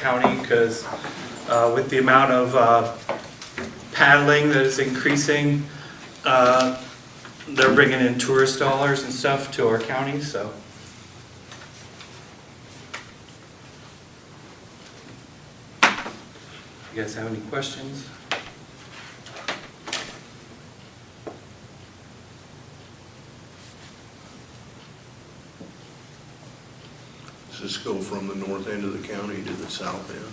county, because with the amount of paddling that is increasing, they're bringing in tourist dollars and stuff to our county, so. You guys have any questions? Does this go from the north end of the county to the south end?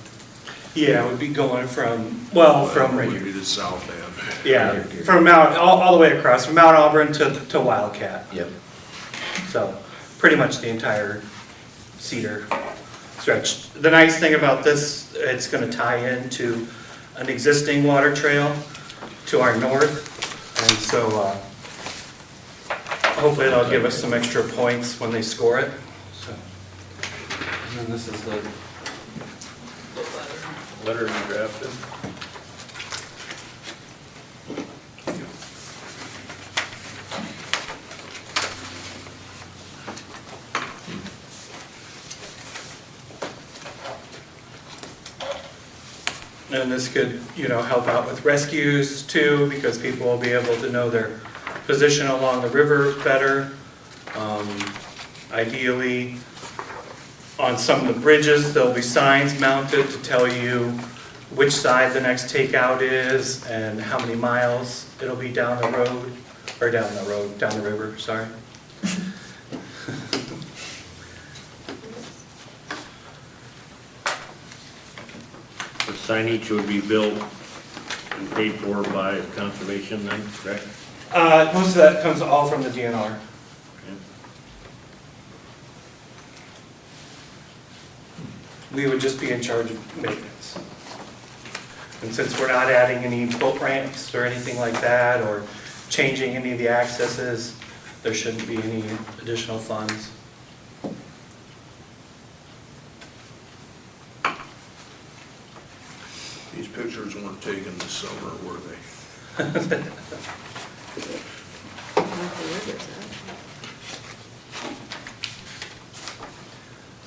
Yeah, it would be going from, well, from right Would be here. the south end. Yeah, from all the way across, from Mount Auburn to Wildcat. Yep. So, pretty much the entire Cedar stretch. The nice thing about this, it's gonna tie into an existing water trail to our north. And so, hopefully that'll give us some extra points when they score it, so. And then this is the Letter you drafted. And this could, help out with rescues too, because people will be able to know their position along the river better. Ideally, on some of the bridges, there'll be signs mounted to tell you which side the next takeout is and how many miles it'll be down the road, or down the river, sorry. The signage would be built and paid for by conservation then, correct? Most of that comes all from the DNR. We would just be in charge of maintenance. And since we're not adding any boat ramps or anything like that, or changing any of the accesses, there shouldn't be any additional funds. These pictures weren't taken this summer, were they?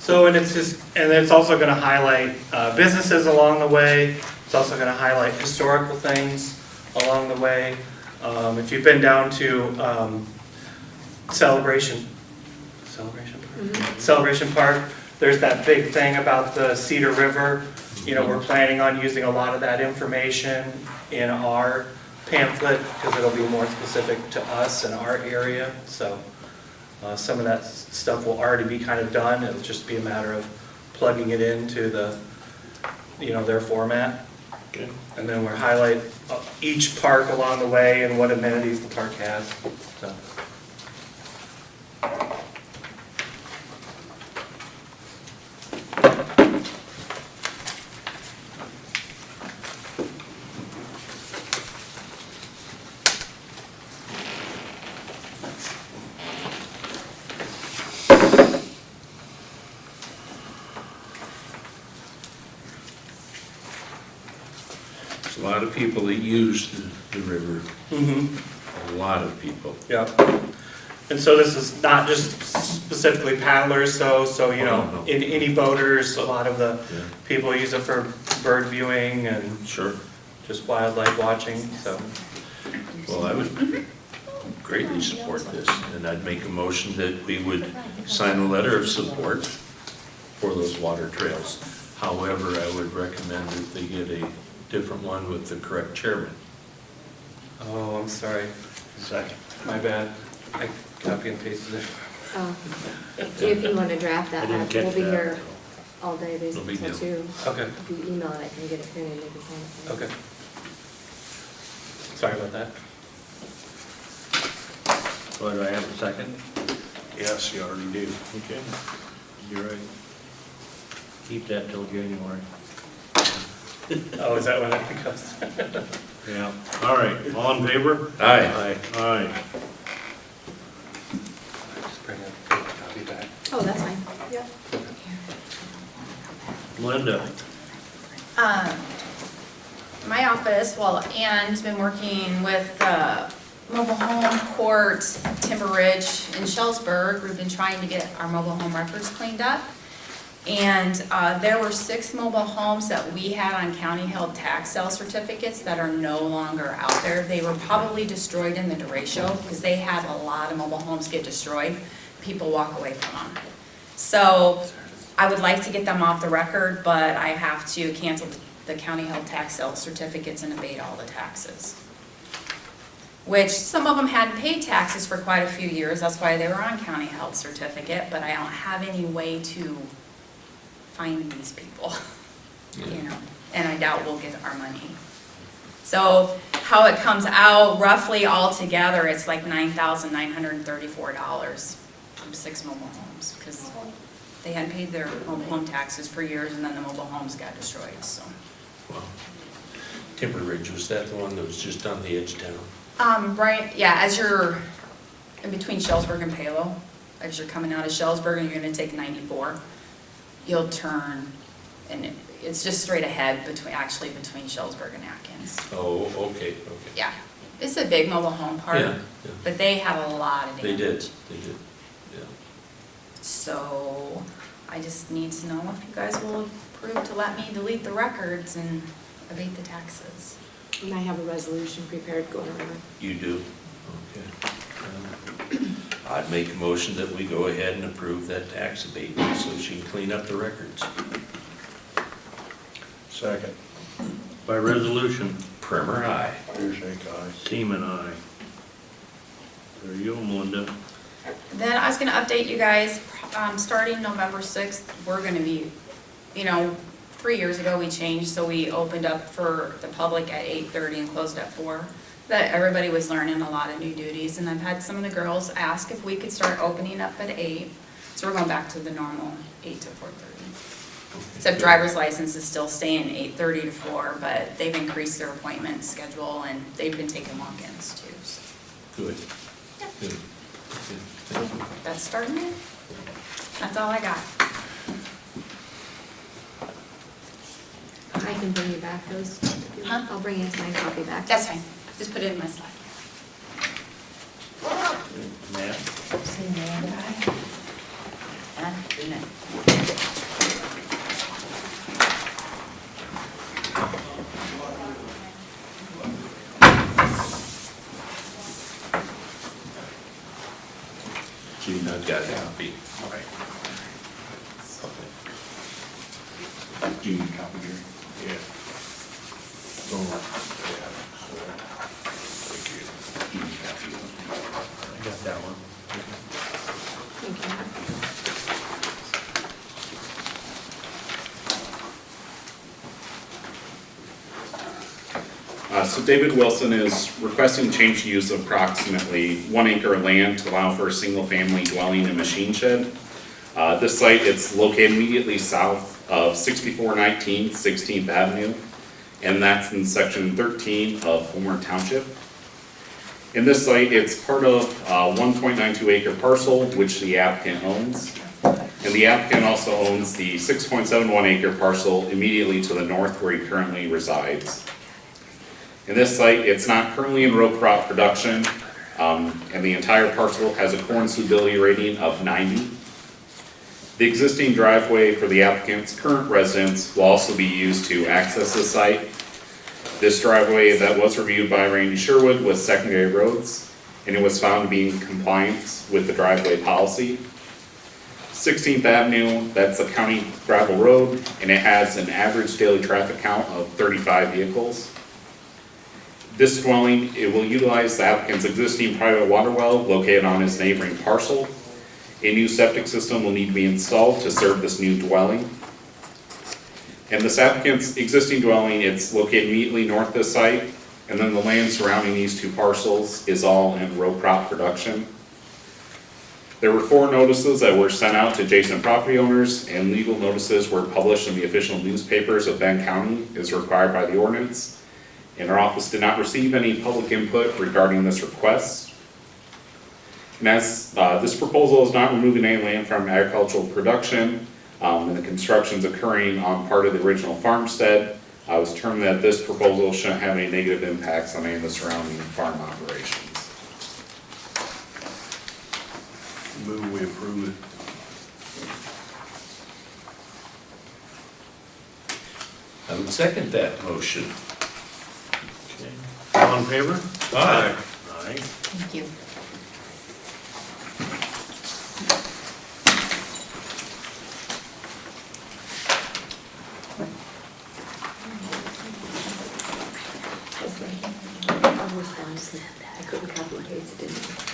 So, and it's also gonna highlight businesses along the way. It's also gonna highlight historical things along the way. If you've been down to Celebration Park, there's that big thing about the Cedar River. We're planning on using a lot of that information in our pamphlet, because it'll be more specific to us and our area, so. Some of that stuff will already be kind of done. It'll just be a matter of plugging it into their format. Okay. And then we'll highlight each park along the way and what amenities the park has, so. A lot of people that use the river, a lot of people. Yeah. And so this is not just specifically paddlers, so no. any boaters, a lot of the Yeah. people use it for bird viewing and Sure. just wildlife watching, so. Well, I would greatly support this, and I'd make a motion that we would sign a letter of support for those water trails. However, I would recommend that they get a different one with the correct chairman. Oh, I'm sorry. Second. My bad. I copy and pasted it. Oh, if you want to draft that, I didn't catch we'll be that. here all day No basically big till deal. 2. Okay, If you email it, I can get it printed and make it sign it. okay. Sorry about that. So do I have a second? Yes, you already do. Okay. You're right. Keep that till January. Oh, is that when it becomes? Yeah. All right, all in favor? Aye. Aye. Just bring a copy back. Oh, that's fine. Yep. Linda? My office, Ann's been working with Mobile Home Court, Timber Ridge, and Shellsburg. We've been trying to get our mobile home records cleaned up. And there were 6 mobile homes that we had on county-held tax sale certificates that are no longer out there. They were probably destroyed in the derecho because they had a lot of mobile homes get destroyed. People walk away from them. So I would like to get them off the record, but I have to cancel the county-held tax sale certificates and abate all the taxes. Which some of them hadn't paid taxes for quite a few years. That's why they were on county-held certificate, but I don't have any way to find these people, you know, and I doubt we'll get our money. So how it comes out roughly altogether, it's like $9,934 from 6 mobile homes, because they hadn't paid their mobile home taxes for years, and then the mobile homes got destroyed, so. Wow. Timber Ridge, was that the one that was just on the edge of town? Right, yeah, as you're in between Shellsburg and Palo, as you're coming out of Shellsburg and you're gonna take 94, you'll turn, and it's just straight ahead between Shellsburg and Atkins. Oh, okay. Yeah, it's a big mobile home park, Yeah, yeah. but they have a lot of They damage. did, yeah. So I just need to know if you guys will approve to let me delete the records and abate the taxes. And I have a resolution prepared going around. You do? Okay. I'd make a motion that we go ahead and approve that tax abatement so she can clean up the records. Second. By resolution, Primer, aye. Pearson, aye. Seaman, aye. There you go, Melinda. Then I was gonna update you guys, starting November 6th, we're gonna be, 3 years ago we changed, so we opened up for the public at 8:30 and closed at 4. That everybody was learning a lot of new duties, and I've had some of the girls ask if we could start opening up at 8. So we're going back to the normal 8 to 4:30. Except driver's license is still staying 8:30 to 4, but they've increased their appointment schedule and they've been taking walk-ins too, so. Good. Yeah. Good. Thank you. That's starting it. That's all I got. I can bring you back those. Huh? I'll bring you a signed copy back. That's fine. Just put it in my slide. Matt? Say no, did I? No. Gene, I've got a copy. Okay. Do you need a copy here? Yeah. Do you need a copy? I got that one. Thank you. So David Wilson is requesting change to use of approximately 1 acre of land to allow for a single-family dwelling and machine shed. This site, it's located immediately south of 6419 16th Avenue, and that's in section 13 of Homer Township. In this site, it's part of a 1.92 acre parcel, which the applicant owns. And the applicant also owns the 6.71 acre parcel immediately to the north where he currently resides. In this site, it's not currently in row crop production, and the entire parcel has a corn suitability rating of 90. The existing driveway for the applicant's current residence will also be used to access the site. This driveway that was reviewed by Randy Sherwood was secondary roads, and it was found to be in compliance with the driveway policy. 16th Avenue, that's a county gravel road, and it has an average daily traffic count of 35 vehicles. This dwelling, it will utilize the applicant's existing private water well located on his neighboring parcel. A new septic system will need to be installed to serve this new dwelling. And this applicant's existing dwelling, it's located immediately north of the site, and then the land surrounding these 2 parcels is all in row crop production. There were 4 notices that were sent out to adjacent property owners, and legal notices were published in the official newspapers of Benton County as required by the ordinance. And our office did not receive any public input regarding this request. And as this proposal is not removing any land from agricultural production, and the construction's occurring on part of the original farmstead, I was determined that this proposal shouldn't have any negative impacts on any of the surrounding farm operations. Move we approve I would second that motion. Okay. All in favor? Aye. Aye. Thank you. I'll respond to that. I couldn't copy and paste it, didn't I?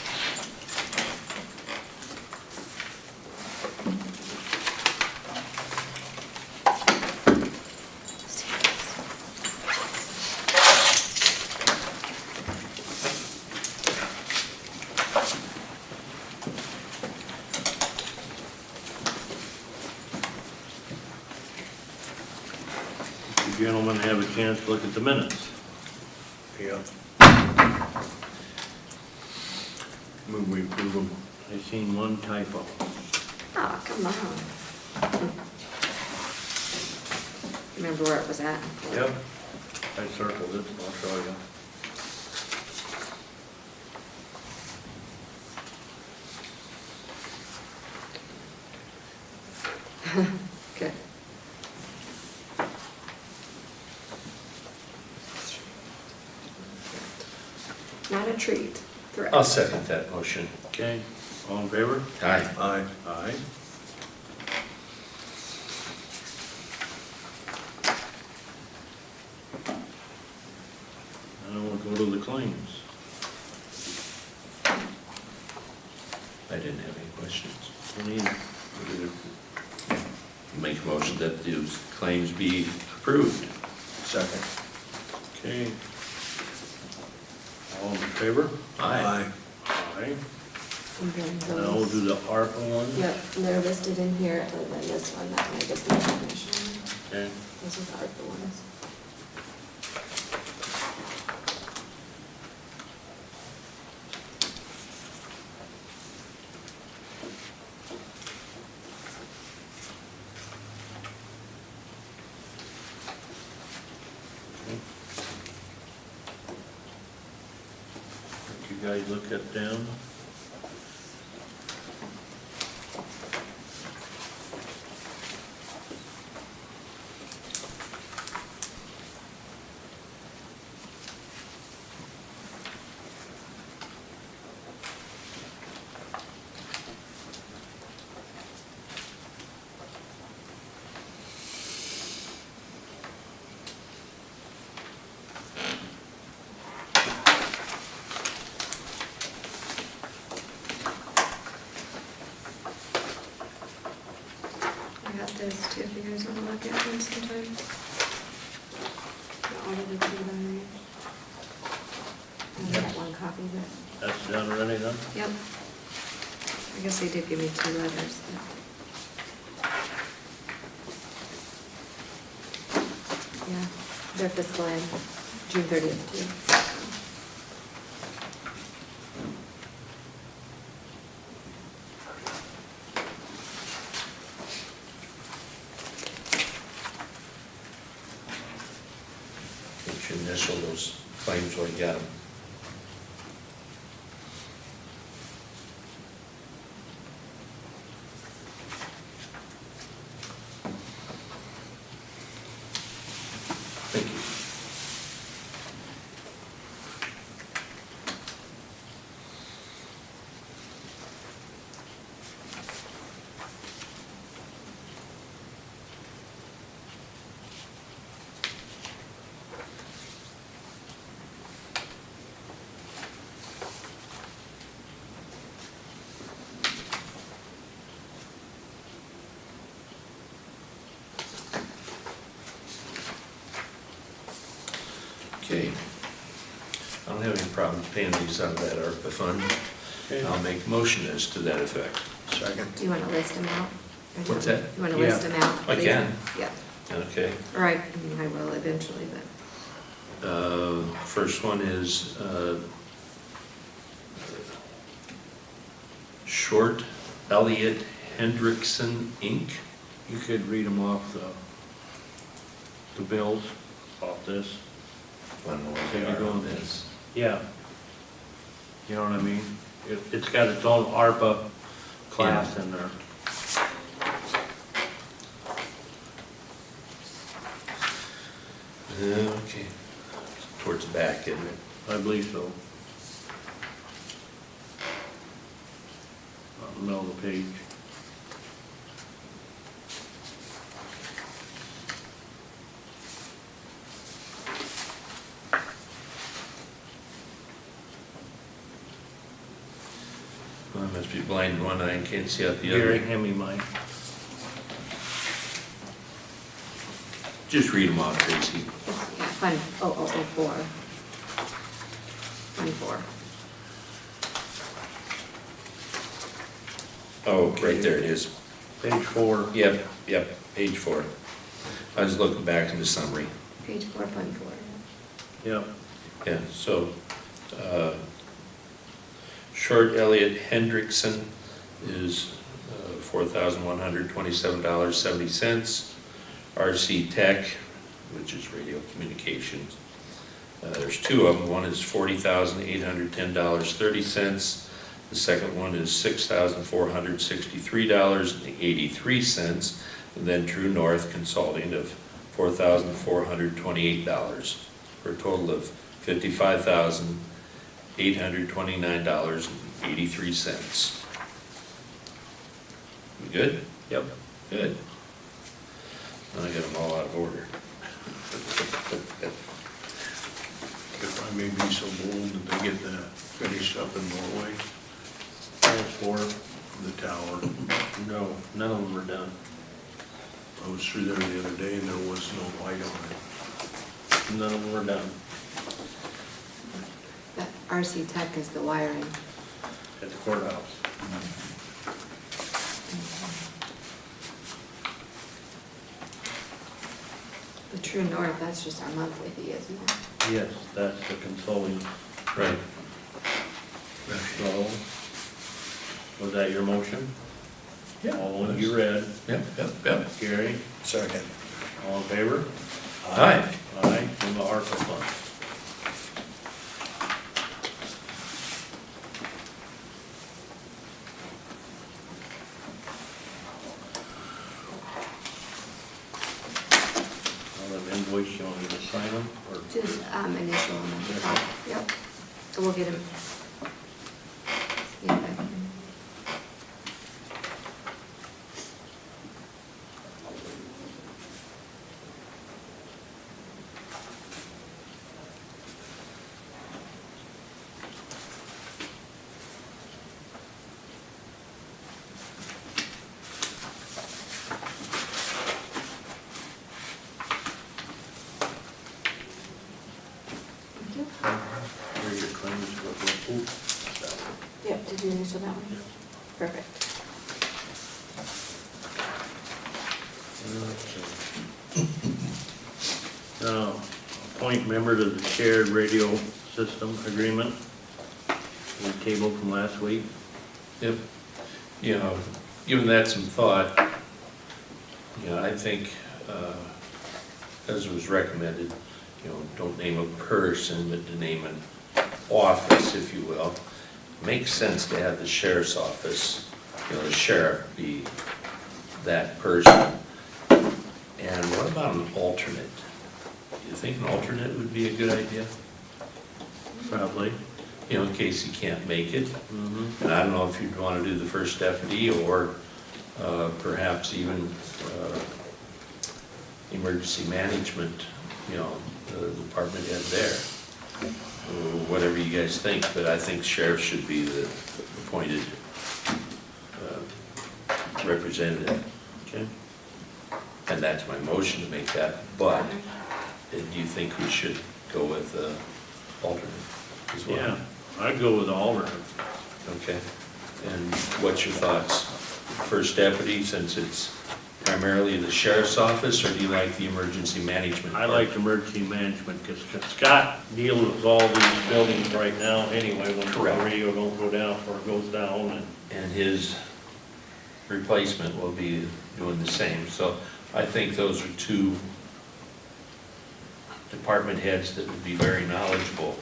You gentlemen have a chance to look at the minutes. Yeah. Move we approve them. I seen one typo. Oh, come on. Remember where it was at? Yep. I circled it, I'll show you. Good. Not a treat. Threat. I'll second that motion. Okay, all in favor? Aye. Aye. Aye. Now we'll go to the claims. I didn't have any questions. We need, Make a motion that those claims be approved. Second. okay. All in favor? Aye. Aye. And then Now we'll those- do the ARPA one. Yep, they're listed in here, and then this one, that one I just made a mention. Okay. Those are the ARPA ones. You guys look at them. I got those too, if you guys wanna look at them sometime. The audited two by range. I got one copy, but, That's done already then? yep. I guess they did give me 2 letters, but. Yeah, they're fiscal end, June 30th too. We should initial those claims when we get them. Thank you. Okay. I don't have any problems paying these out of that ARPA fund. Okay. I'll make a motion as to that effect. Second. Do you wanna list them out? Or do you What's wanna- that? You wanna Yeah. list them out? I please? can. Yeah, Okay. or I mean, I will eventually, but. First one is Short Elliott Hendrickson, Inc. You could read them off the bills off this. I don't know where So they you're are on going- this. Yeah. You know what I mean? It's got its own ARPA class in there. Okay. Towards the back, isn't it? I believe so. On the middle of the page. I must be blind in one eye and can't see out the Gary, other. hand me mine. Just read them off, Tracy. It's, yeah, Fund 0004. Fund 4. Oh, right there it is. Page 4. Yep, page 4. I was looking back in the summary. Page 4, Fund 4. Yep. Yeah, so, Short Elliott Hendrickson is $4,127.70. RC Tech, which is radio communications. There's two of them. One is $40,810.30. The second one is $6,463.83. And then True North Consulting of $4,428 for a total of $55,829.83. We good? Yep. Good. I got them all out of order. If I may be so bold, did they get that finished up in Norway, Page 4. the tower? No, none of them are done. I was through there the other day and there was no light on it. None of them are done. That RC Tech is the wiring. At the courthouse. The True North, that's just our monthly fee, isn't it? Yes, that's the consulting. Right. So, was that your motion? Yeah. All ones you read. Yep. Gary, Second. all in favor? Aye. Aye, from the ARPA fund. All them invoice, you want me to sign them, or? Just initial and then the top. Yep. So we'll get them. See if I can- Thank you. Where your claims go, ooh, that one. Yep, did you initial that one? Perfect. Now, appoint member to the shared radio system agreement. We tabled from last week. Yep. You know, giving that some thought, I think, as was recommended, don't name a person, but to name an office, if you will. Makes sense to have the sheriff's office, the sheriff be that person. And what about an alternate? Do you think an alternate would be a good idea? Probably. In case he can't make it. Mm-hmm. And I don't know if you'd want to do the first deputy or perhaps even emergency management, the department head there. Or whatever you guys think, but I think sheriff should be the appointed representative. Okay. And that's my motion to make that, but do you think we should go with alternate as well? Yeah, I'd go with the alternate. Okay, and what's your thoughts? First deputy, since it's primarily the sheriff's office, or do you like the emergency management? I like emergency management, because Scott deals with all these buildings right now anyway, when the Correct. radio don't go down, or it goes down, And his replacement will be doing the same. So I think those are two department heads that would be very knowledgeable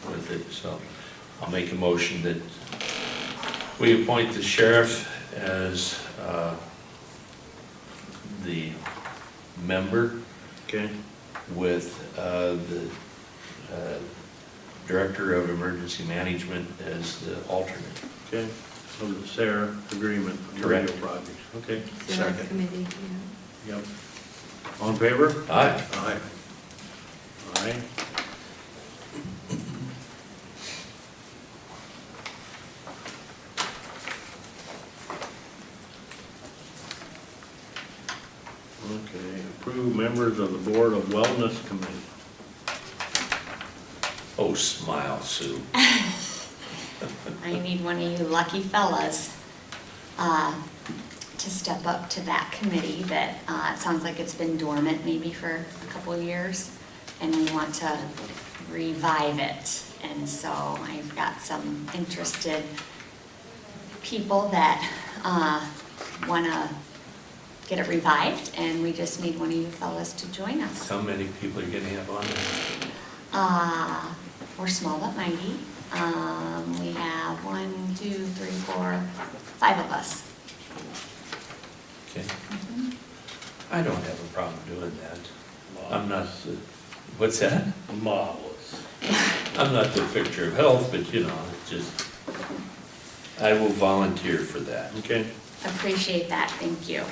with it. So I'll make a motion that we appoint the sheriff as the member okay? with the Director of Emergency Management as the alternate. Okay, so the SARE agreement, radio Correct. projects, okay, Sarah Second. committee, yeah. yep. All in favor? Aye. Aye. Aye. Okay, approve members of the Board of Wellness Committee. Oh, smile, Sue. I need one of you lucky fellas to step up to that committee that it sounds like it's been dormant maybe for a couple of years, and we want to revive it. And so I've got some interested people that want to get it revived, and we just need one of you fellas to join us. How many people are you gonna have on there? We're small but mighty. We have 1, 2, 3, 4, 5 of us. Okay. I don't have a problem doing that. I'm not, what's that? Marvelous. I'm not the picture of health, but you know, just, I will volunteer for that. Okay, Appreciate that, thank you.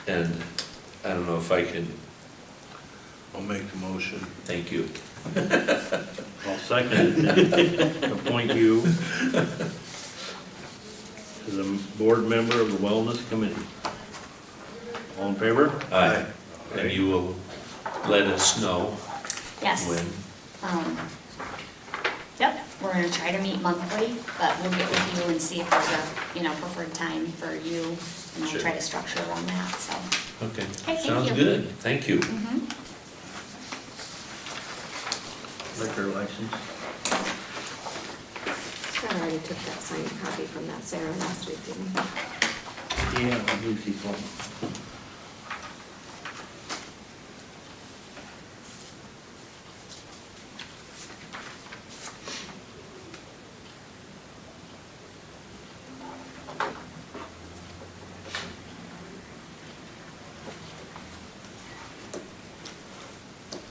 And I don't know if I can, I'll make the motion. thank you. I'll second it. Appoint you as a board member of the Wellness Committee. All in favor? Aye. And you will let us know Yes. when. Yep, we're gonna try to meet monthly, but we'll get with you and see if there's a, preferred time for you, and we'll Sure. try to structure around that, so. Okay, thank sounds you. good, thank you. Mhm. Liquor license. Scott already took that signed copy from that Sarah last week, didn't he? Yeah, Lucy's one.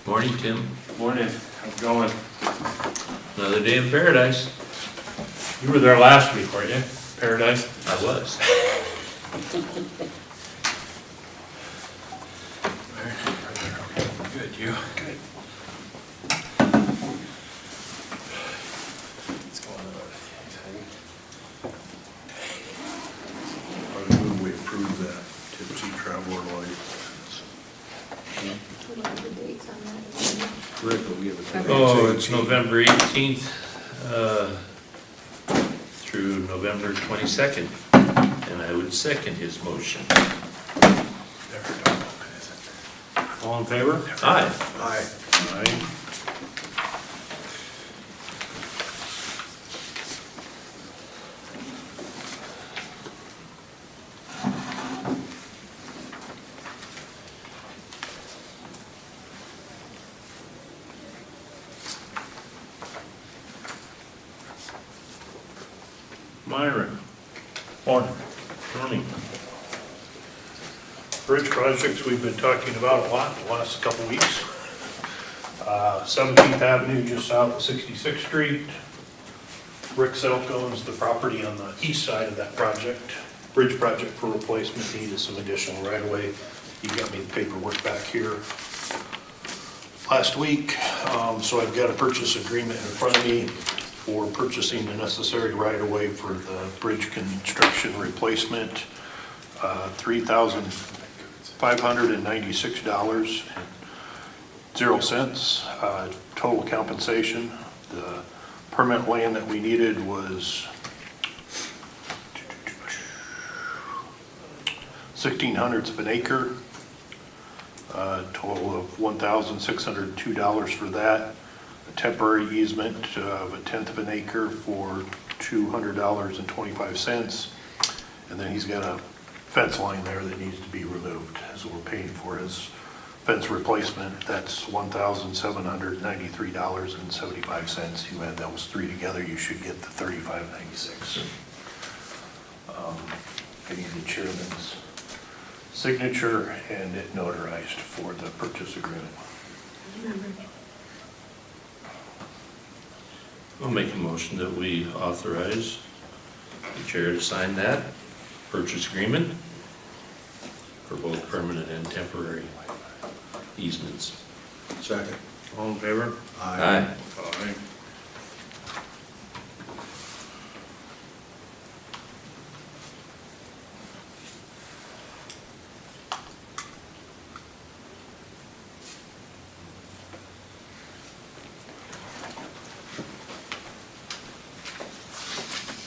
Morning, Tim. Morning, how's it going? Another day in paradise. You were there last week, weren't you? Paradise? I was. Good, you? Good. What's going on? I move we approve that tipsy traveler license. What are the dates on that? Rick will give it to you. Oh, it's November 18th through November 22nd, and I would second his motion. There we go. All in favor? Aye. Aye. Aye. Myron. Morning. Morning. Bridge projects we've been talking about a lot the last couple weeks. 17th Avenue just south of 66th Street. Rick Selk owns the property on the east side of that project. Bridge project for replacement needed some additional right of way. He got me the paperwork back here last week. So I've got a purchase agreement in front of me for purchasing the necessary right of way for the bridge construction replacement. $3,596.00. Total compensation. The permit land that we needed was 1/1600 of an acre. Total of $1,602 for that. A temporary easement of 1/10 of an acre for $200.25. And then he's got a fence line there that needs to be removed, so we're paying for his fence replacement. That's $1,793.75. You add those three together, you should get the $35.96. I need the chairman's signature and it notarized for the purchase agreement. remember. I'll make a motion that we authorize the chair to sign that purchase agreement for both permanent and temporary easements. Second. All in favor? Aye. Aye.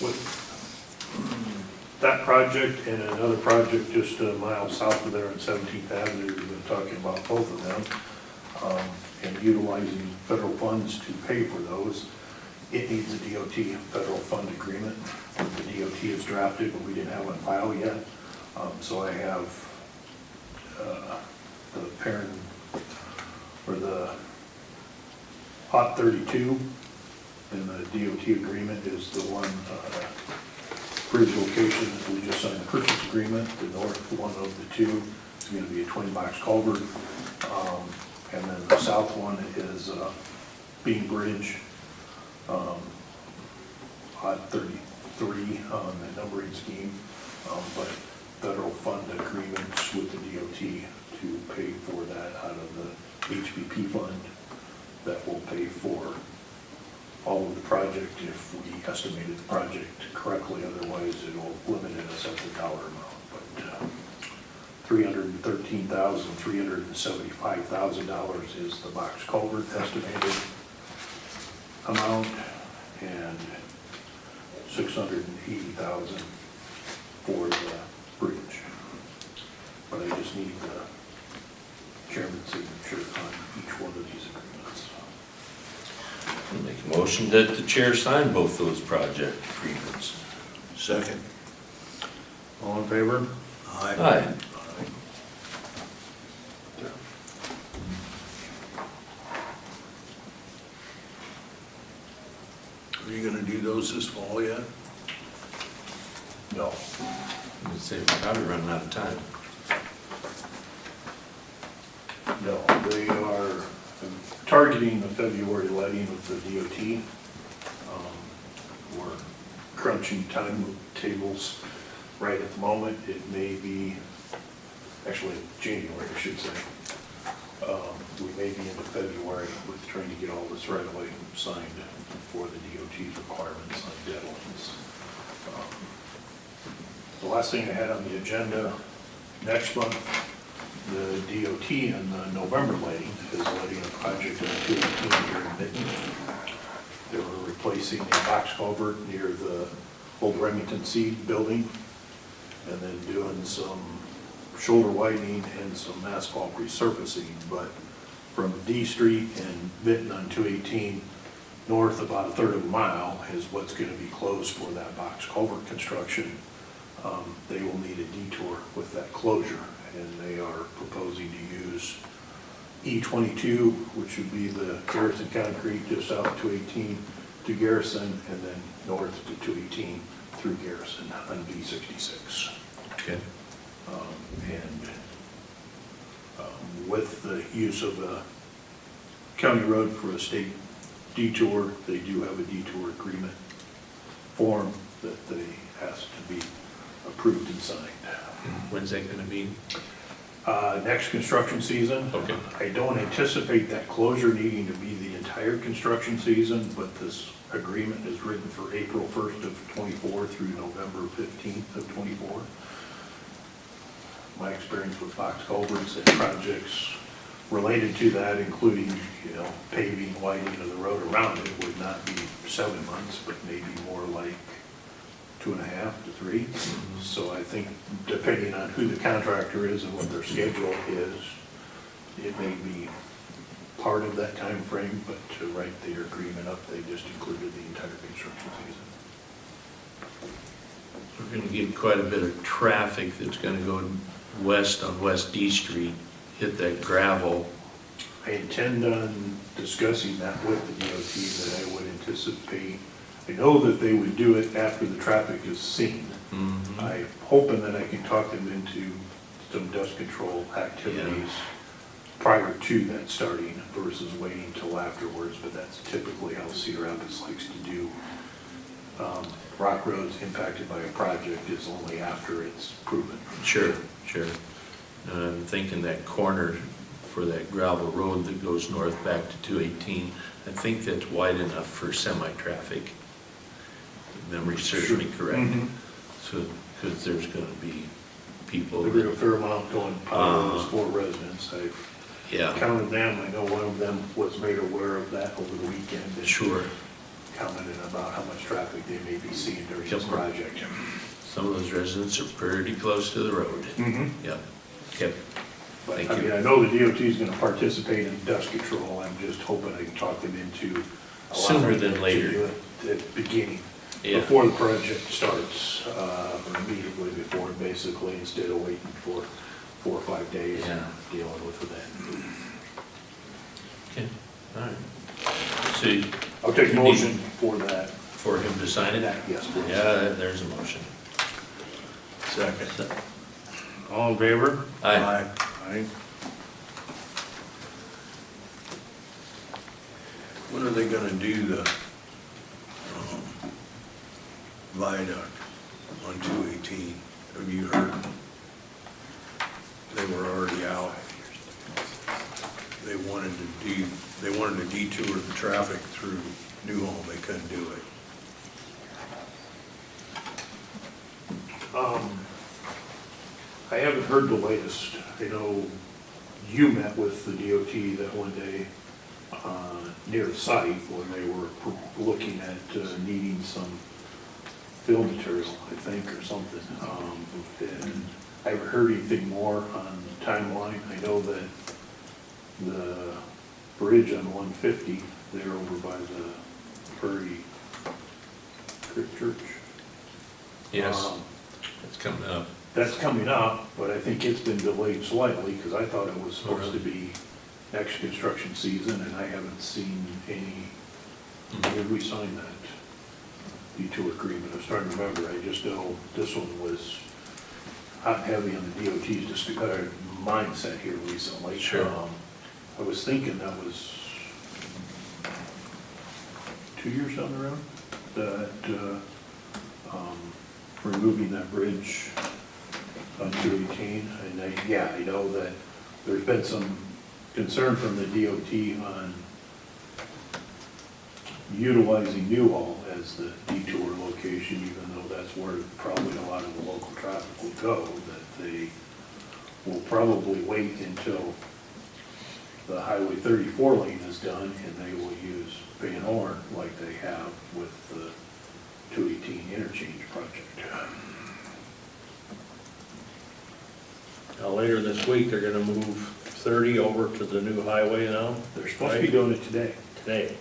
With that project and another project just a mile south of there on 17th Avenue, we've been talking about both of them, and utilizing federal funds to pay for those. It needs a DOT federal fund agreement. The DOT is drafted, but we didn't have one file yet. So I have the parent, or the Hot 32, and the DOT agreement is the one bridge location that we just signed the purchase agreement. The north one of the two is going to be a 20-box culvert. And then the south one is Bean Bridge, Hot 33 on the numbering scheme, but federal fund agreements with the DOT to pay for that out of the HBP fund that will pay for all of the project if we estimated the project correctly. Otherwise, it'll limit us at the dollar amount. But $313,375,000 is the box culvert estimated amount, and $680,000 for the bridge. But I just need the chairman's signature on each one of these agreements. I'll make a motion that the chair sign both those project agreements. Second. All in favor? Aye. Are you gonna do those this fall yet? No. I'd say we're probably running out of time. No, they are targeting the February letting with the DOT. We're crunching timetables right at the moment. It may be, actually January, I should say. We may be into February with trying to get all this right away signed for the DOT's requirements on deadlines. The last thing I had on the agenda, next month, the DOT in the November letting is letting a project on 218 here in Benton. They were replacing a box culvert near the old Remington Seed building, and then doing some shoulder widening and some asphalt resurfacing. But from D Street and Benton on 218, north about a third of a mile is what's going to be closed for that box culvert construction. They will need a detour with that closure, and they are proposing to use E22, which would be the Garrison concrete just south of 218 to Garrison, and then north to 218 through Garrison on V66. Okay. With the use of a county road for a state detour, they do have a detour agreement form that they asked to be approved and signed. When's that gonna be? Next construction season. Okay. I don't anticipate that closure needing to be the entire construction season, but this agreement is written for April 1st of '24 through November 15th of '24. My experience with box culverts and projects related to that, including, paving, widening of the road around it, would not be 7 months, but maybe more like 2.5 to 3. So I think depending on who the contractor is and what their schedule is, it may be part of that time frame. But to write their agreement up, they just included the entire construction season. We're gonna get quite a bit of traffic that's gonna go west on West D Street, hit that gravel. I intend on discussing that with the DOT, that I would anticipate. I know that they would do it after the traffic is seen. I'm hoping that I can talk them into some dust control activities prior to that starting versus waiting till afterwards, but that's typically how Cedar Rapids likes to do. Rock roads impacted by a project is only after it's proven. Sure, sure. And I'm thinking that corner for that gravel road that goes north back to 218, I think that's wide enough for semi-traffic. If memory serves me correct. Mhm. So, because there's gonna be people There's a that, fair amount going by those 4 residents. I've yeah, counted them. I know one of them was made aware of that over the weekend. And sure. commented about how much traffic they may be seeing during this Yep. project. Some of those residents are pretty close to the road. Mm-hmm. Yeah, okay. But, Thank I you. mean, I know the DOT is gonna participate in dust control, I'm just hoping I can talk them into. Sooner allowing than them to later. do it at the beginning, Yeah. before the project starts, or immediately before, basically, instead of waiting for 4 or 5 days and Yeah. dealing with that. Okay, all right. So, I'll take a You need- motion for that. for him to sign it? Yes, please. Yeah, there's a motion. Second. All in favor? Aye. Aye. When are they gonna do the viaduct on 218? Have you heard? They were already out. They wanted to detour the traffic through New Home, they couldn't do it. I haven't heard the latest. I know you met with the DOT that one day near the site when they were looking at needing some fill material, I think, or something. And I haven't heard anything more on the timeline. I know that the bridge on 150, there over by the Prairie Creek Church. Yes, um, it's coming up. That's coming up, but I think it's been delayed slightly, because I thought it was supposed to be next construction season, and I haven't seen any, when did we sign that detour agreement? I was trying to remember, I just know this one was hot and heavy on the DOT's mindset here recently. Sure. I was thinking that was 2 years down the road, that, removing that bridge on 218, and I know that there's been some concern from the DOT on utilizing Newhall as the detour location, even though that's where probably a lot of the local traffic will go, that they will probably wait until the Highway 34 lane is done, and they will use Van Horn like they have with the 218 interchange project. Now, later this week, they're gonna move 30 over to the new highway now, They're supposed to be doing it today, today.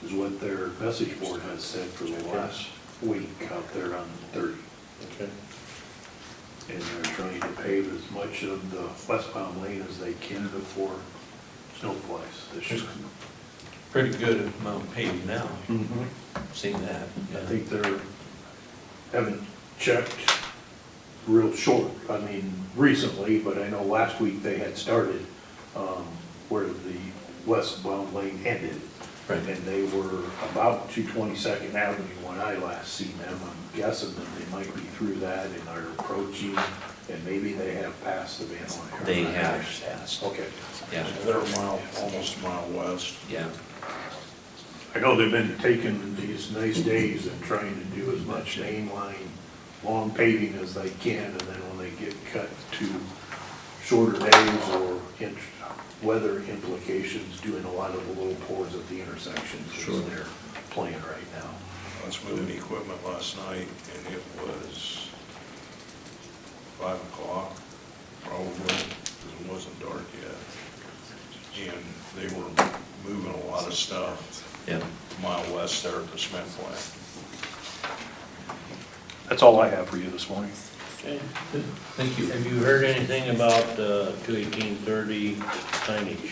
is what their message board has said for the last week out there on 30. Okay. And they're trying to pave as much of the westbound lane as they can before snow flies this year. Pretty good amount paid now, Mhm. seen that. I think they're, haven't checked real short, I mean, recently, but I know last week they had started where the westbound lane ended. Right. And they were about 222nd Avenue when I last seen them. I'm guessing that they might be through that and are approaching, and maybe they have passed the Van Horn. They have passed, Okay. yeah, They're almost a mile west. yeah. I know they've been taking these nice days and trying to do as much mainline long paving as they can, and then when they get cut to shorter days or weather implications, doing a lot of the little pours at the intersections Sure. is their plan right now. I was moving equipment last night, and it was 5 o'clock, probably, because it wasn't dark yet. And they were moving a lot of stuff Yeah, a mile west there at the cement plant. That's all I have for you this morning. Okay. thank you. Have you heard anything about 21830 signage?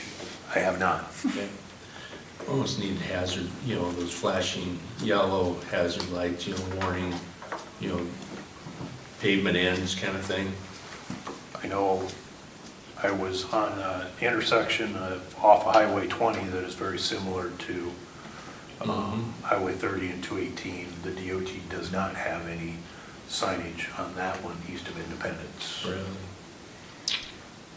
I have not. Okay. Almost need hazard, those flashing yellow hazard lights, warning, pavement ends kind of thing. I know I was on an intersection off of Highway 20 that is very similar to Highway 30 and 218. The DOT does not have any signage on that one east of Independence. Really?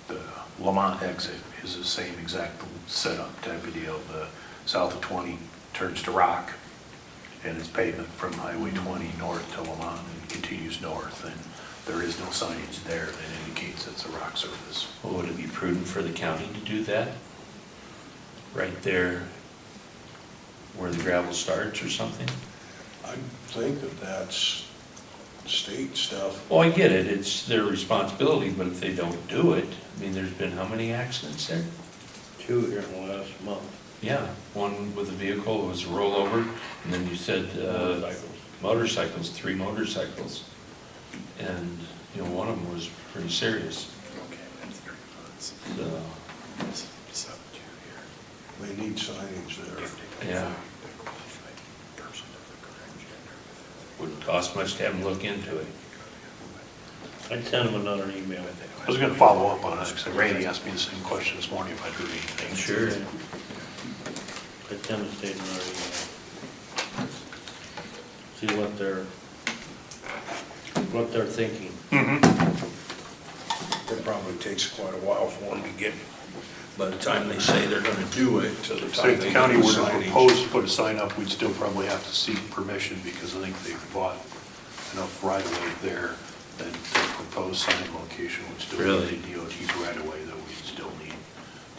The Lamont exit is the same exact setup type of deal. The south of 20 turns to rock, and it's pavement from Highway 20 north to Lamont and continues north, and there is no signage there that indicates it's a rock surface. Well, would it be prudent for the county to do that? Right there where the gravel starts or something? I think that that's state stuff. Oh, I get it, it's their responsibility, but if they don't do it, I mean, there's been how many accidents there? 2 here in the last month. Yeah, one with a vehicle, it was a rollover, and then you said motorcycles, 3 motorcycles. And, you know, one of them was pretty serious. So, They need signage there. yeah. Wouldn't cost much to have them look into it. I'd send them another email. I was gonna follow up on it, because Randy asked me the same question this morning if I'd heard anything. Sure. I'd send the state another email. See what they're thinking. It probably takes quite a while for them to get, by the time they say they're gonna do it, to the So time if they the get county the were to signage. propose to put a sign up, we'd still probably have to seek permission, because I think they've bought enough right of way there that the proposed sign location would still Really? be DOT's right of way, that we'd still need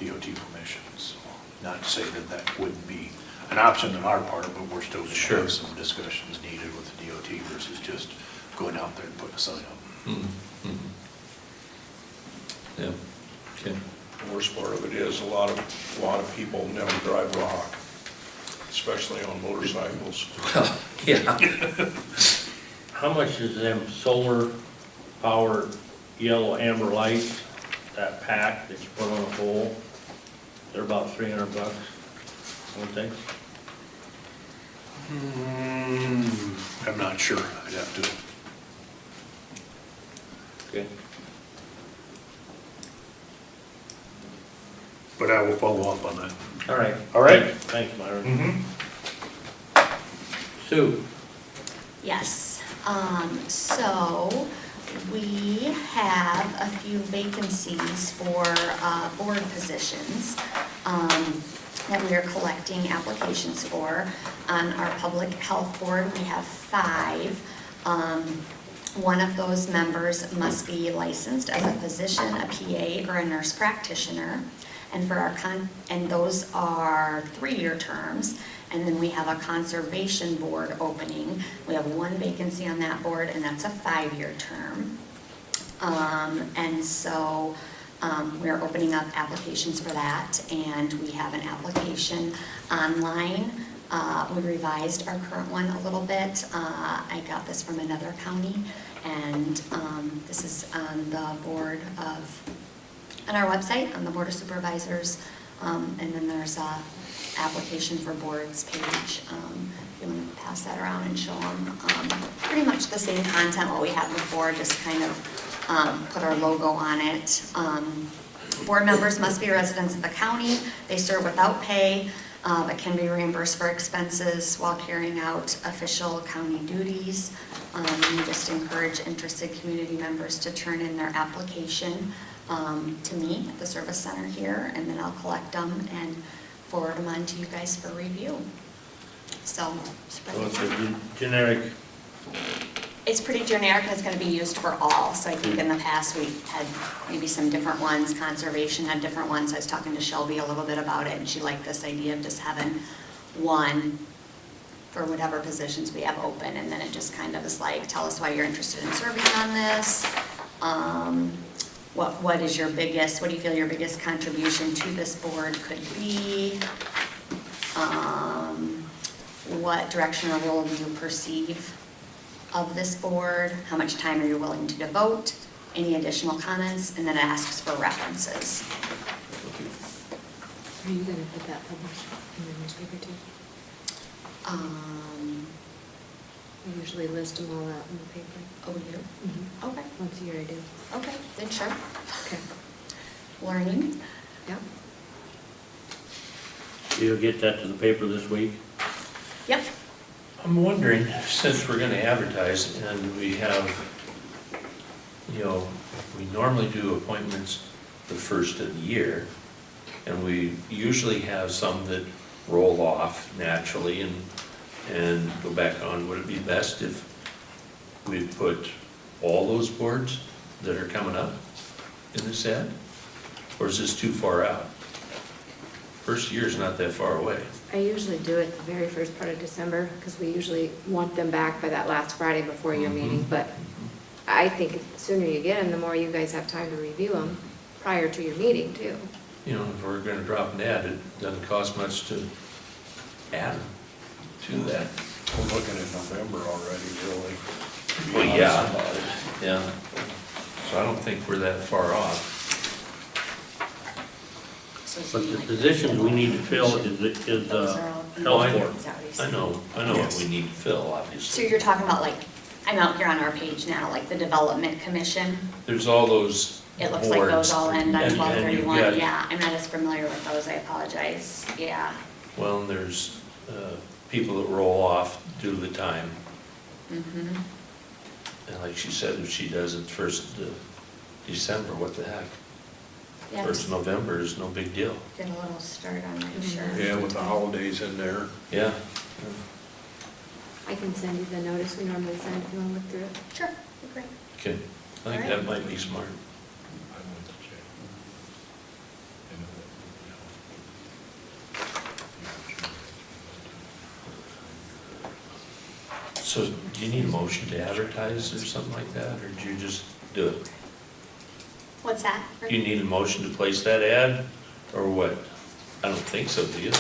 DOT permission. So not to say that that wouldn't be an option on our part, but we're still gonna Sure. have some discussions needed with the DOT versus just going out there and putting a sign up. Mm-hmm. Yeah, okay. The worst part of it is, a lot of people never drive rock, especially on motorcycles. Well, yeah. How much is them solar powered yellow amber lights, that pack that you put on a pole? They're about $300, won't they? I'm not sure, I'd have to. Okay. But I will follow up on that. All right. All right. Thanks, Myron. Sue? Yes, so we have a few vacancies for board positions that we are collecting applications for. On our public health board, we have 5. One of those members must be licensed as a physician, a PA, or a nurse practitioner. And for our and those are 3-year terms. And then we have a conservation board opening. We have 1 vacancy on that board, and that's a 5-year term. And so we're opening up applications for that, and we have an application online. We revised our current one a little bit. I got this from another county, and this is on the board of, on our website, on the Board of Supervisors, and then there's a application for boards page. You want to pass that around and show them pretty much the same content what we had before, just kind of put our logo on it. Board members must be residents of the county. They serve without pay, but can be reimbursed for expenses while carrying out official county duties. We just encourage interested community members to turn in their application to me at the service center here, and then I'll collect them and forward them on to you guys for review. So, spread So the it's word. a generic, It's pretty generic, and it's gonna be used for all. So I think in the past, we've had maybe some different ones. Conservation had different ones. I was talking to Shelby a little bit about it, and she liked this idea of just having one for whatever positions we have open, and then it just kind of is like, tell us why you're interested in serving on this. What is your biggest, what do you feel your biggest contribution to this board could be? What direction or role do you perceive of this board? How much time are you willing to devote? Any additional comments? And then it asks for references. Are you gonna put that published in the newspaper too? I usually list them all out in the paper. Oh, you? Okay, Once a year I do. okay, then sure. Okay. learning. Yep. You'll get that to the paper this week? Yep. I'm wondering, since we're gonna advertise and we have, we normally do appointments the first of the year, and we usually have some that roll off naturally and go back on. Would it be best if we put all those boards that are coming up in this ad? Or is this too far out? First year's not that far away. I usually do it the very first part of December, because we usually want them back by that last Friday before your meeting, but I think the sooner you get them, the more you guys have time to review them prior to your meeting, too. If we're gonna drop an ad, it doesn't cost much to add to that. We're looking at November already, really. to be Well, honest yeah. about it. Yeah. So I don't think we're that far off. But the positions we need to fill is Those are all. health board. Is that what you I said? know what we need to fill, So obviously. you're talking about like, I'm out here on our page now, like the Development Commission. There's all those It looks like those boards, all end on and- and 12/31. you've got- Yeah, I'm not as familiar with those, I apologize. Yeah. Well, and there's people that roll off due to the time. Mm-hmm. And like she said, if she does it first of December, what the heck? Yeah, First just of November is no big deal. get a little start on that, sure. Yeah, with the holidays in there. Yeah. I can send you the notice we normally send if you want to look through it. Sure, great. Okay, I think that might be smart. So do you need a motion to advertise or something like that, or do you just do it? What's that? Do you need a motion to place that ad, or what? I don't think so, do you?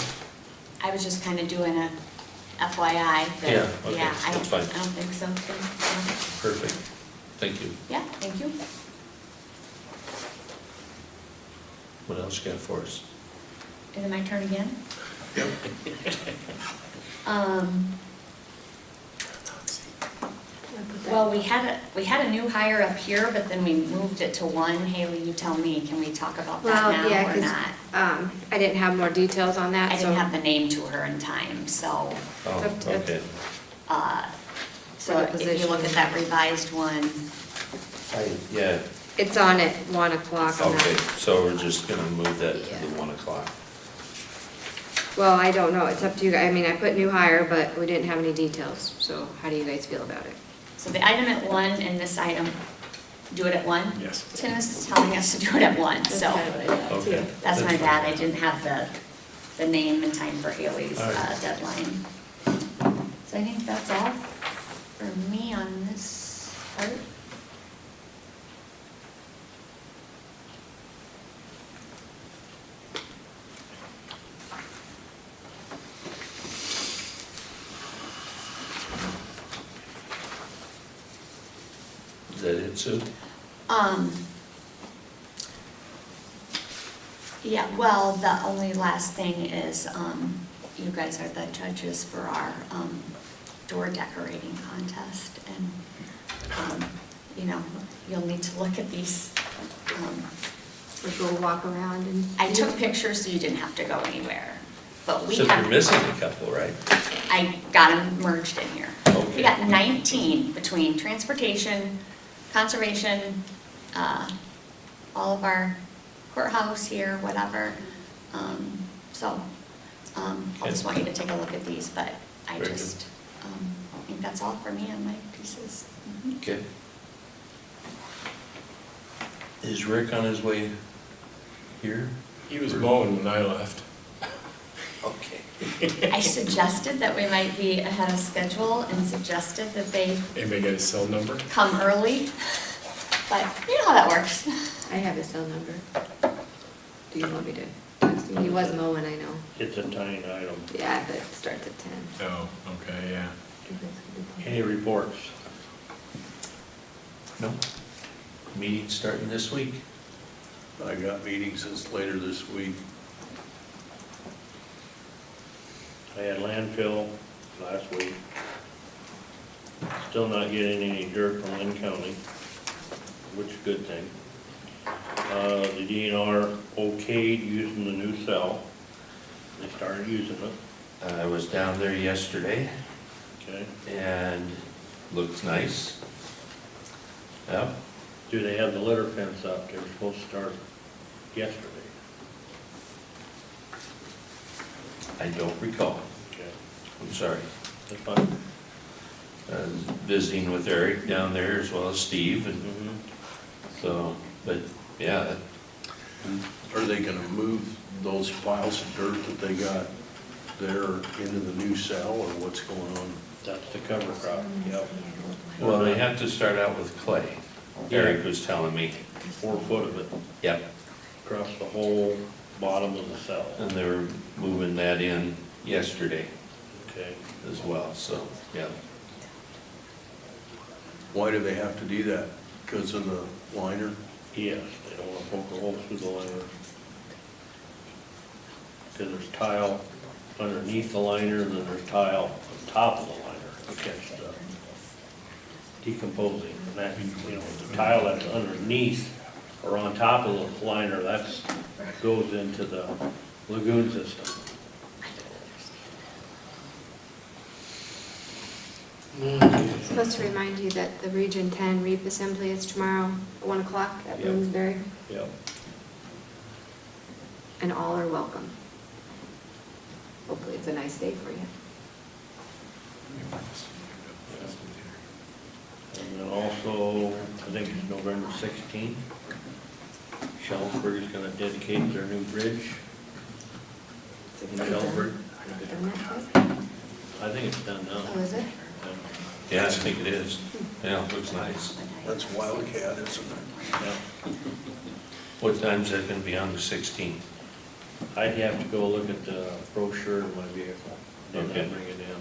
I was just kind of doing a FYI. that- Yeah, okay, I that's fine. I don't think so. Perfect, thank you. Yeah, thank you. What else you got for us? Is it my turn again? Yep. Well, we had a new hire up here, but then we moved it to one. Haley, you tell me, can we talk about Well, that yeah, now or 'cause, not? I didn't have more details on that, I so. didn't have the name to her in time, so, Oh, It's up to- okay. so For the if you look at position. that revised one, Yeah, It's on at 1 o'clock on okay, that. so we're just gonna move that to Yeah. the 1 o'clock. Well, I don't know, it's up to you guys. I mean, I put new hire, but we didn't have any details, so how do you guys feel about it? so the item at one and this item, do it at one? Yes. Tim is telling us to do it at one, so That's kind of what I thought, too. Okay. that's my fine. bad. I didn't have the name and time for Haley's All right. deadline. So I think that's all for me on this part. Is that it, Sue? Yeah, well, the only last thing is, you guys are the judges for our, door decorating contest, and, you'll need to look at these. Like we'll walk around and. I took pictures so you didn't have to go anywhere, but we Except have. you're missing a couple, right? I got them merged in here. Okay. We got 19 between transportation, conservation, all of our courthouse here, whatever. I just want you to take a look at these, but I Very just, I think that's all for me on my pieces. Mhm. Okay. Is Rick on his way here? He was mowing when I left. Okay. I suggested that we might be ahead of schedule and suggested that they Anybody got his cell number? come early, but you know how that works. I have his cell number. Do you want me to text him? He was mowing, I know. It's a tiny item. Yeah, but it starts at 10. Oh, okay, yeah. Any reports? No. Meeting starting this week. I got meetings later this week. I had landfill last week. Still not getting any dirt from Lynn County, which is a good thing. The DNR okayed using the new cell. They started using it, I was down there yesterday okay? and looks nice. Yep, Do they have the litter fence up? They were supposed to start yesterday. I don't recall. Okay. I'm sorry. That's fine. I was visiting with Eric down there as well as Steve, and Mhm. so, but yeah, Are they gonna move those piles of dirt that they got there into the new cell, or what's going on? That's the cover crop, yep. well, they have to start out with clay. Eric was telling me. 4 foot of it Yep. across the whole bottom of the cell. And they were moving that in yesterday Okay. as well, so, yeah. Why do they have to do that? Because of the liner? Yes, they don't wanna poke a hole through the liner. Because there's tile underneath the liner, and then there's tile on top of the liner to catch the decomposing. And that, you know, the tile that's underneath or on top of the liner, that's, goes into the lagoon system. Supposed to remind you that the Region 10 REAP Assembly is tomorrow at 1 o'clock at Yep. Bloomsbury, Yep. and all are welcome. Hopefully it's a nice day for you. And then also, I think it's November 16th, Shelburne is gonna dedicate their new bridge in Shelburne. Done that yet? I think it's done now. Oh, is it? Yeah, I think it is. Yeah, it looks nice. That's Wildcat, isn't it? Yeah. What time's that gonna be on the 16th? I'd have to go look at the brochure in my vehicle, and Okay. then bring it in.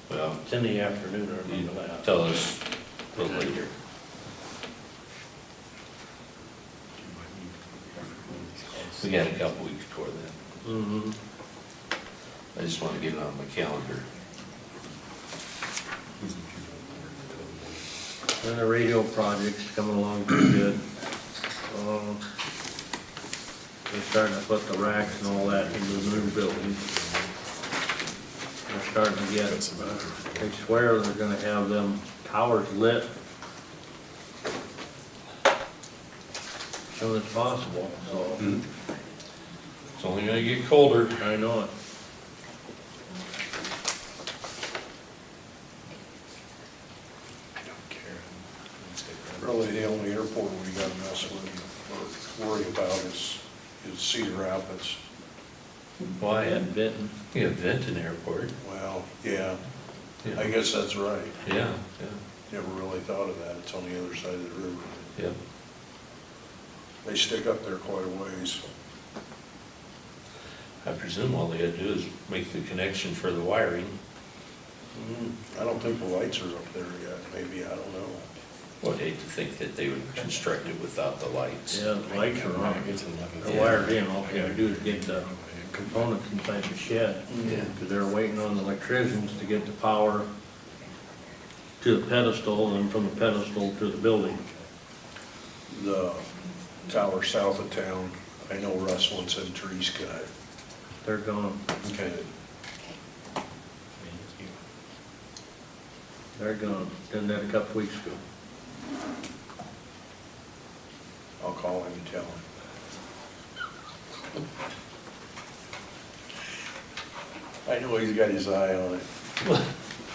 Well, It's in the afternoon, I you remember that. tell us a little later. We got a couple weeks before then. Mm-hmm. I just wanna get it on my calendar. And the radio project's coming along pretty good. They're starting to put the racks and all that into the new building. They're starting to get, they swear they're gonna have them towers lit as soon as possible, so. It's only gonna get colder. I know it. Really, the only airport we gotta mess with or worry about is Cedar Rapids. Why? And Benton. You have Benton Airport. Well, yeah, Yeah. I guess that's right. Yeah, Never really thought of that. It's on the other side of the river. yeah. They stick up there quite a ways. I presume all they gotta do is make the connection for the wiring. I don't think the lights are up there yet, maybe, I don't know. Well, I'd hate to think that they would construct it without the lights. Yeah, the lights are on. They're wired in, all they gotta do is get the components inside the shed. Yeah. Because they're waiting on the electricians to get the power to the pedestal, and then from the pedestal to the building. The tower south of town, I know Russ wants them trees cut. They're gone, Okay. they're gone. Done that a couple weeks ago. I'll call him and tell him. I know he's got his eye on it.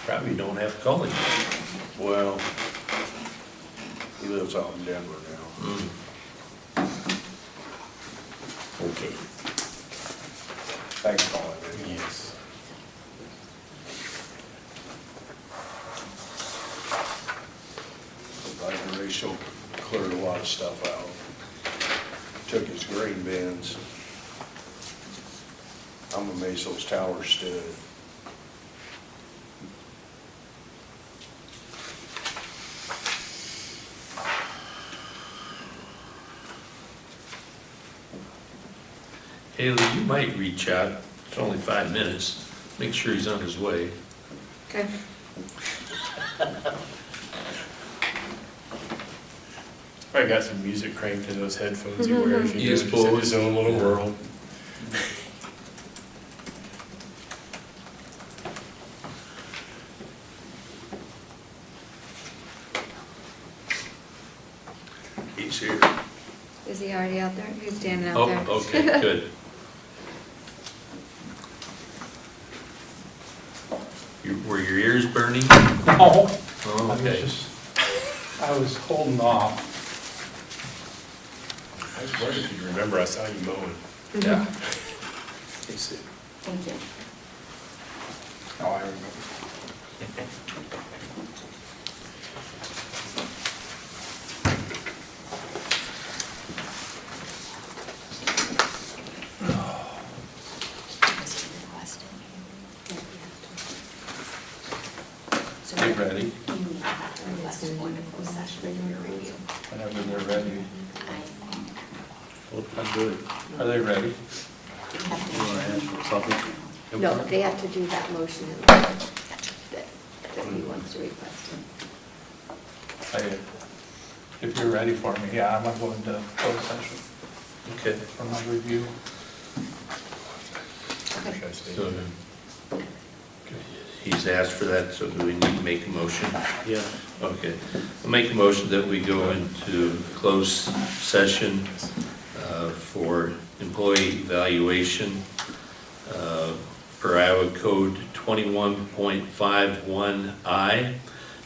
Probably don't have to call him. Well, he lives out in Denver now. Okay. I can call him. Yes. Like Rachel cleared a lot of stuff out. Took his grain bins. I'm amazed those towers stood. Haley, you might reach out. It's only 5 minutes. Make sure he's on his way. Okay. I got some music cranked into those headphones he wears. He You know, is just in bold. his own little Yeah. world. He's here. Is he already out there? He's standing out Oh, there. okay, good. Were your ears burning? Oh, Oh, I was okay. just, I was holding off. I was wondering if you remember, I saw you mowing. Yeah. Thank you. Oh, I remember. Just requested. So You ready? you need to have to request a wonderful session for your review. Whenever they're ready. I think. Well, I'm good. Are they ready? You wanna ask for public No, input? they have to do that motion that he wants to request. If you're ready for me, yeah, I'm gonna go into closed session Okay. for my review. Should I stay? So he's asked for that, so do we need to make a motion? Yeah. Okay. I'll make a motion that we go into closed session for employee evaluation per Iowa Code 21.51I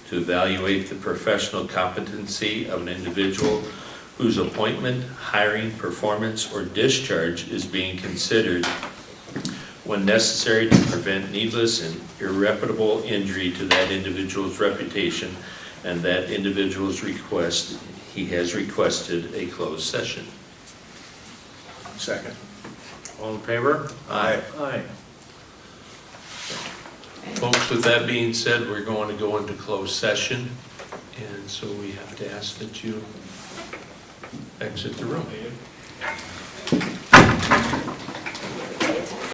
to evaluate the professional competency of an individual whose appointment, hiring, performance, or discharge is being considered when necessary to prevent needless and irreparable injury to that individual's reputation and that individual's request, he has requested a closed session. Second. All in favor? Aye. Aye. Folks, with that being said, we're going to go into closed session, and so we have to ask that you exit the room.